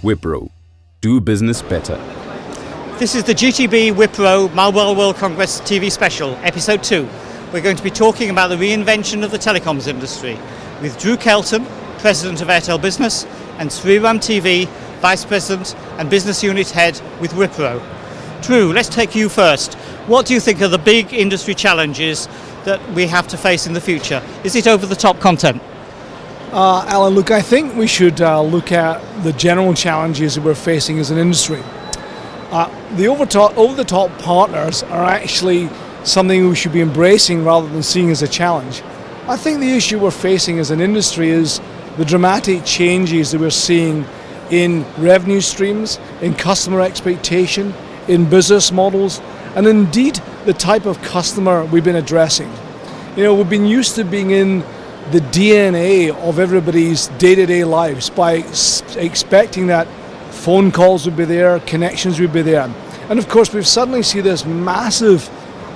Wipro. Do business better. This is the GTB Wipro Mobile World Congress TV special, episode 2. We're going to be talking about the reinvention of the telecoms industry with Drew Kelton, President of Airtel Business, and Sriram TV, Vice President and Business Unit Head with Wipro. Drew, let's take you first. What do you think are the big industry challenges that we have to face in the future? Is it over-the-top content? Alan, look, I think we should look at the general challenges that we're facing as an industry. The over-the-top partners are actually something we should be embracing rather than seeing as a challenge. I think the issue we're facing as an industry is the dramatic changes that we're seeing in revenue streams, in customer expectation, in business models, and indeed the type of customer we've been addressing. You know, we've been used to being in the DNA of everybody's day-to-day lives by expecting that phone calls would be there, connections would be there. And of course we've suddenly seen this massive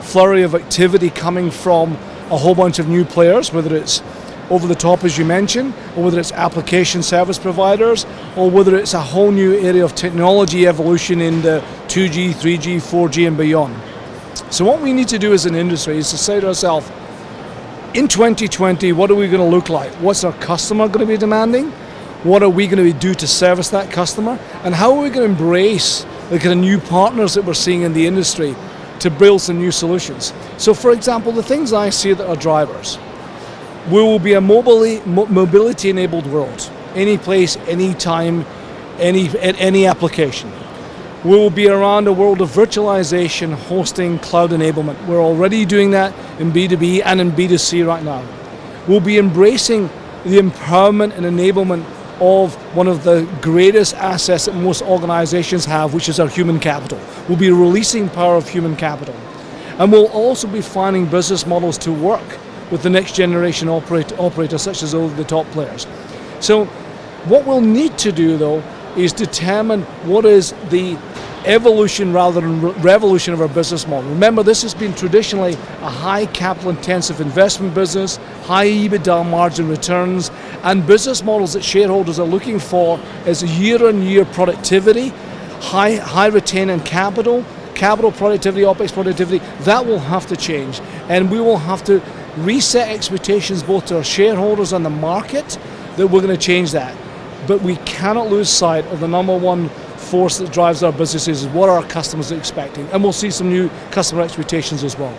flurry of activity coming from a whole bunch of new players, whether it's over the top as you mentioned, or whether it's application service providers, or whether it's a whole new area of technology evolution in the 2G, 3G, 4G and beyond. So what we need to do as an industry is to say to ourselves, in 2020, what are we going to look like? What's our customer going to be demanding? What are we going to do to service that customer? And how are we going to embrace the kind of new partners that we're seeing in the industry to build some new solutions? So for example, the things I see that are drivers. We will be a mobility-enabled world. Any place, any time, any application. We will be around a world of virtualization, hosting, cloud enablement. We're already doing that in B2B and in B2C right now. We'll be embracing the empowerment and enablement of one of the greatest assets that most organizations have, which is our human capital. We'll be releasing power of human capital. And we'll also be finding business models to work with the next generation operators such as the top players. So what we'll need to do though is determine what is the evolution rather than revolution of our business model. Remember, this has been traditionally a high capital intensive investment business, high EBITDA margin returns, and business models that shareholders are looking for is year-on-year productivity, high return on capital productivity, OPEX productivity. That will have to change, and we will have to reset expectations both to our shareholders and the market that we're going to change that. But we cannot lose sight of the number one force that drives our businesses is what our customers are expecting, and we'll see some new customer expectations as well.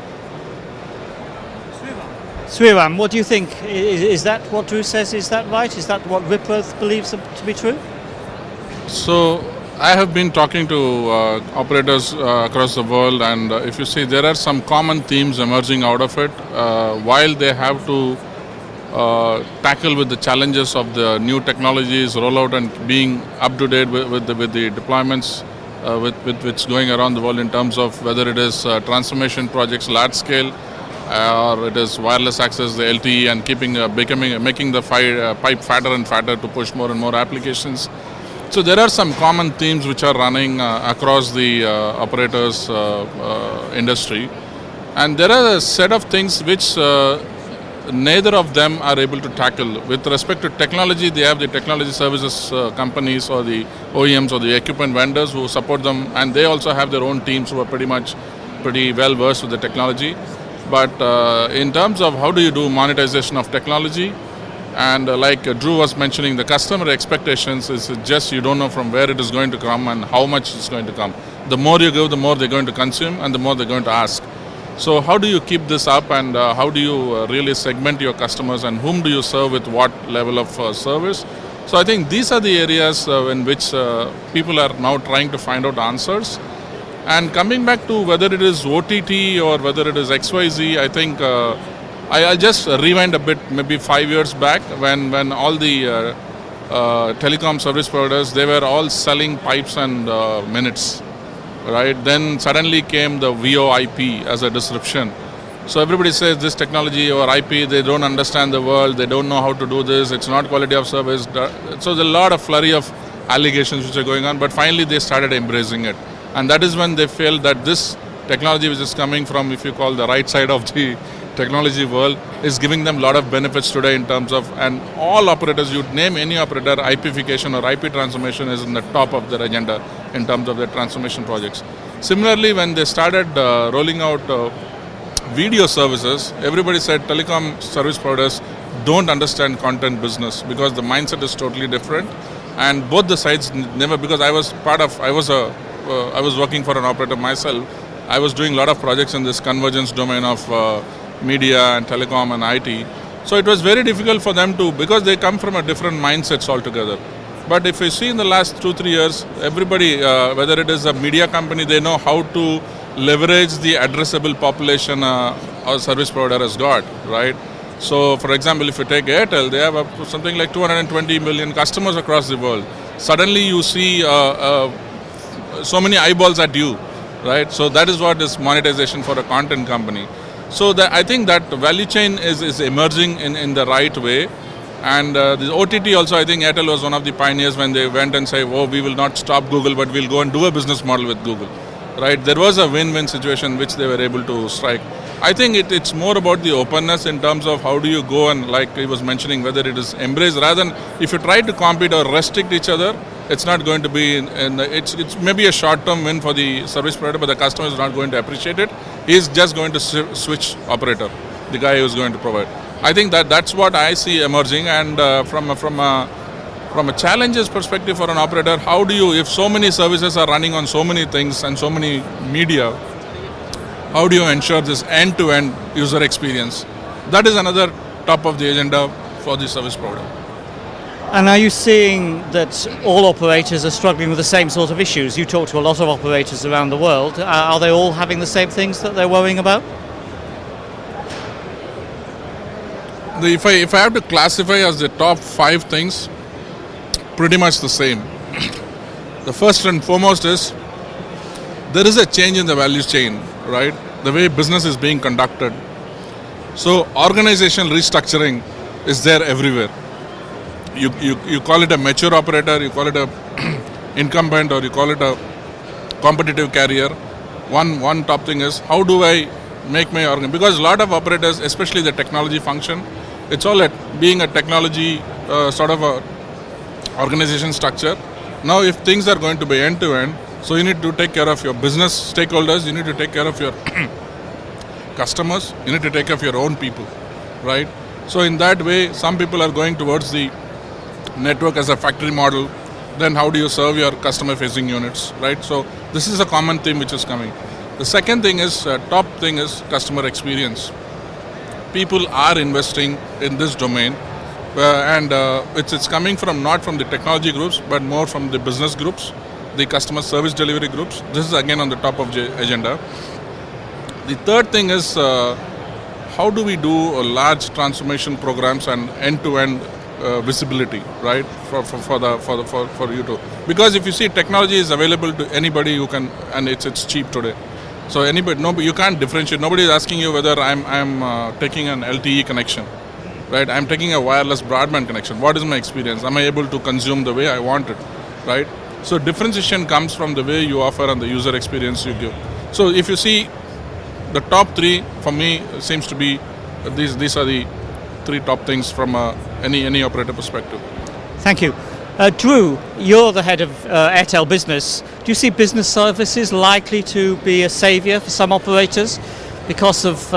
Sriram, what do you think? Is that what Drew says? Is that right? Is that what Wipro believes to be true? So I have been talking to operators across the world, and if you see, there are some common themes emerging out of it. While they have to tackle with the challenges of the new technologies rollout and being up to date with the deployments with which going around the world in terms of whether it is transformation projects large scale or it is wireless access, the LTE, and making the pipe fatter and fatter to push more and more applications. So there are some common themes which are running across the operators industry, and there are a set of things which neither of them are able to tackle. With respect to technology, they have the technology services companies or the OEMs or the equipment vendors who support them, and they also have their own teams who are pretty well versed with the technology. But in terms of how do you do monetization of technology, and like Drew was mentioning, the customer expectations is just you don't know from where it is going to come and how much it's going to come. The more you give, the more they're going to consume and the more they're going to ask. So how do you keep this up, and how do you really segment your customers, and whom do you serve with what level of service? So I think these are the areas in which people are now trying to find out answers. And coming back to whether it is OTT or whether it is XYZ, I think I'll just rewind a bit, maybe 5 years back when all the telecom service providers, they were all selling pipes and minutes. Right, then suddenly came the VoIP as a disruption. So everybody says this technology or IP, they don't understand the world, they don't know how to do this, it's not quality of service. So there's a lot of flurry of allegations which are going on, but finally they started embracing it. And that is when they felt that this technology which is coming from, if you call the right side of the technology world is giving them a lot of benefits today in terms of, and all operators, you'd name any operator, IPification or IP transformation is in the top of their agenda in terms of their transformation projects. Similarly, when they started rolling out video services, everybody said telecom service providers don't understand content business because the mindset is totally different, and both the sides never, because I was working for an operator myself. I was doing a lot of projects in this convergence domain of media and telecom and IT. So it was very difficult for them to, because they come from a different mindsets altogether. But if you see in the last 2-3 years, everybody, whether it is a media company, they know how to leverage the addressable population a service provider has got, right? So, for example, if you take Airtel, they have something like 220 million customers across the world. Suddenly you see so many eyeballs at you, right? So that is what is monetization for a content company. So I think that value chain is emerging in the right way. And the OTT also, I think Airtel was one of the pioneers when they went and said, oh, we will not stop Google, but we'll go and do a business model with Google, right? There was a win-win situation which they were able to strike. I think it's more about the openness in terms of how do you go and, like he was mentioning, whether it is embraced, rather than if you try to compete or restrict each other, it's not going to be, it's maybe a short-term win for the service provider, but the customer is not going to appreciate it. He's just going to switch operator, the guy who's going to provide. I think that's what I see emerging, and from a challenges perspective for an operator, how do you, if so many services are running on so many things and so many media, how do you ensure this end-to-end user experience? That is another top of the agenda for the service provider. And are you seeing that all operators are struggling with the same sort of issues? You talk to a lot of operators around the world. Are they all having the same things that they're worrying about? If I have to classify as the top 5 things, pretty much the same. The first and foremost is there is a change in the value chain, right? The way business is being conducted. So organizational restructuring is there everywhere. You call it a mature operator, you call it a incumbent, or you call it a competitive carrier. One top thing is, how do I make my organ? Because a lot of operators, especially the technology function, it's all at being a technology sort of a organization structure. Now if things are going to be end to end, so you need to take care of your business stakeholders, you need to take care of your customers, you need to take care of your own people, right? So in that way, some people are going towards the network as a factory model. Then how do you serve your customer facing units, right? So this is a common theme which is coming. The second thing is, top thing is customer experience. People are investing in this domain, and it's coming from not from the technology groups, but more from the business groups, the customer service delivery groups. This is again on the top of the agenda. The third thing is, how do we do large transformation programs and end-to-end visibility, right? For you to, because if you see, technology is available to anybody who can, and it's cheap today. So you can't differentiate. Nobody is asking you whether I'm taking an LTE connection, right? I'm taking a wireless broadband connection. What is my experience? Am I able to consume the way I want it, right? So differentiation comes from the way you offer and the user experience you give. So if you see, the top 3 for me seems to be these are the 3 top things from any operator perspective. Thank you. Drew, you're the head of Airtel Business. Do you see business services likely to be a saviour for some operators because of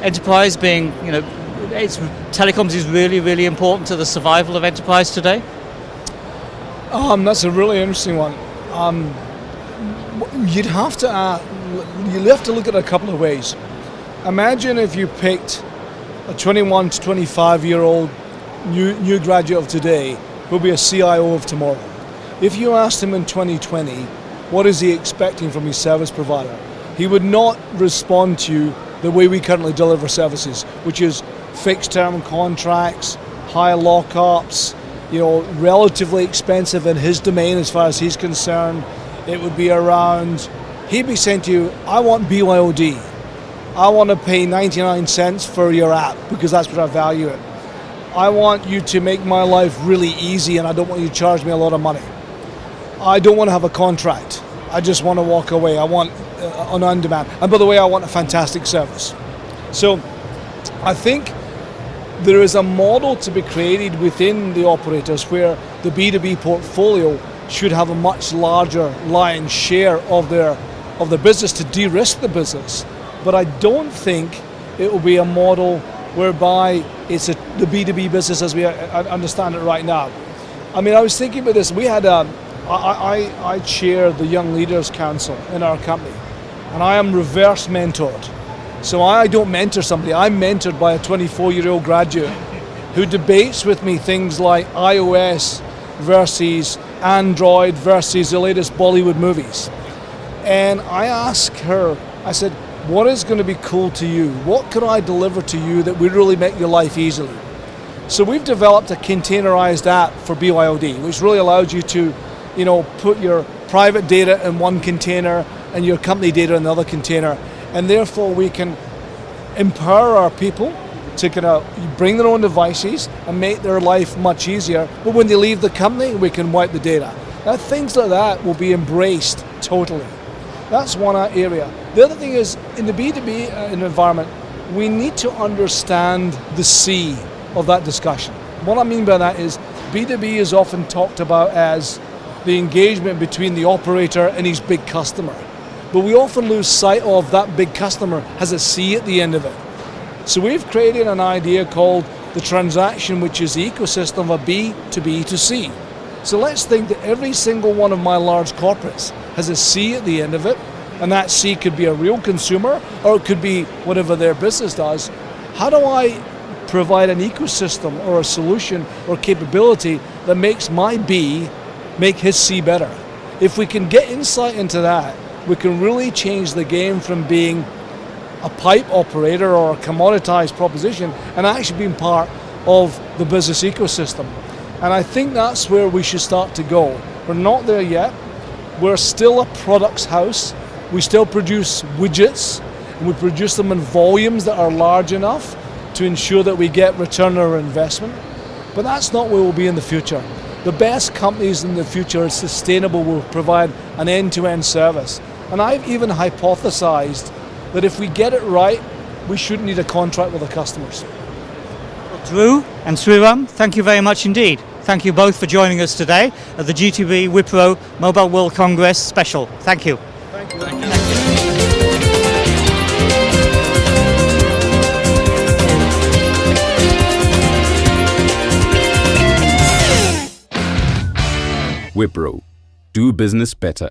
enterprise being, telecoms is really, really important to the survival of enterprise today? That's a really interesting one. You'd have to look at it a couple of ways. Imagine if you picked a 21 to 25-year-old new graduate of today who'll be a CIO of tomorrow. If you asked him in 2020, what is he expecting from his service provider? He would not respond to you the way we currently deliver services, which is fixed term contracts, high lockups, relatively expensive in his domain as far as he's concerned. It would be around, he'd be saying to you, I want BYOD. I want to pay 99 cents for your app because that's what I value it. I want you to make my life really easy and I don't want you to charge me a lot of money. I don't want to have a contract. I just want to walk away. I want on demand. And by the way, I want a fantastic service. So I think there is a model to be created within the operators where the B2B portfolio should have a much larger lion's share of their business to de-risk the business. But I don't think it will be a model whereby it's the B2B business as we understand it right now. I mean, I was thinking about this. We had I chair the Young Leaders Council in our company, and I am reverse mentored. So I don't mentor somebody. I'm mentored by a 24-year-old graduate who debates with me things like iOS versus Android versus the latest Bollywood movies. And I asked her, I said, what is going to be cool to you? What could I deliver to you that would really make your life easily? So we've developed a containerized app for BYOD, which really allows you to, put your private data in one container and your company data in the other container. And therefore we can empower our people to kind of bring their own devices and make their life much easier. But when they leave the company, we can wipe the data. Now, things like that will be embraced totally. That's one area. The other thing is, in the B2B environment, we need to understand the C of that discussion. What I mean by that is, B2B is often talked about as the engagement between the operator and his big customer. But we often lose sight of that big customer has a C at the end of it. So we've created an idea called the transaction, which is the ecosystem of B to B to C. So let's think that every single one of my large corporates has a C at the end of it, and that C could be a real consumer, or it could be whatever their business does. How do I provide an ecosystem or a solution or capability that makes my B make his C better? If we can get insight into that, we can really change the game from being a pipe operator or a commoditized proposition and actually being part of the business ecosystem. And I think that's where we should start to go. We're not there yet. We're still a products house. We still produce widgets, and we produce them in volumes that are large enough to ensure that we get return on our investment. But that's not where we'll be in the future. The best companies in the future are sustainable, will provide an end-to-end service. And I've even hypothesized that if we get it right, we shouldn't need a contract with the customers. Well, Drew and Sriram, thank you very much indeed. Thank you both for joining us today at the GTB Wipro Mobile World Congress special. Thank you. Thank you. Thank you. Wipro. Do business better.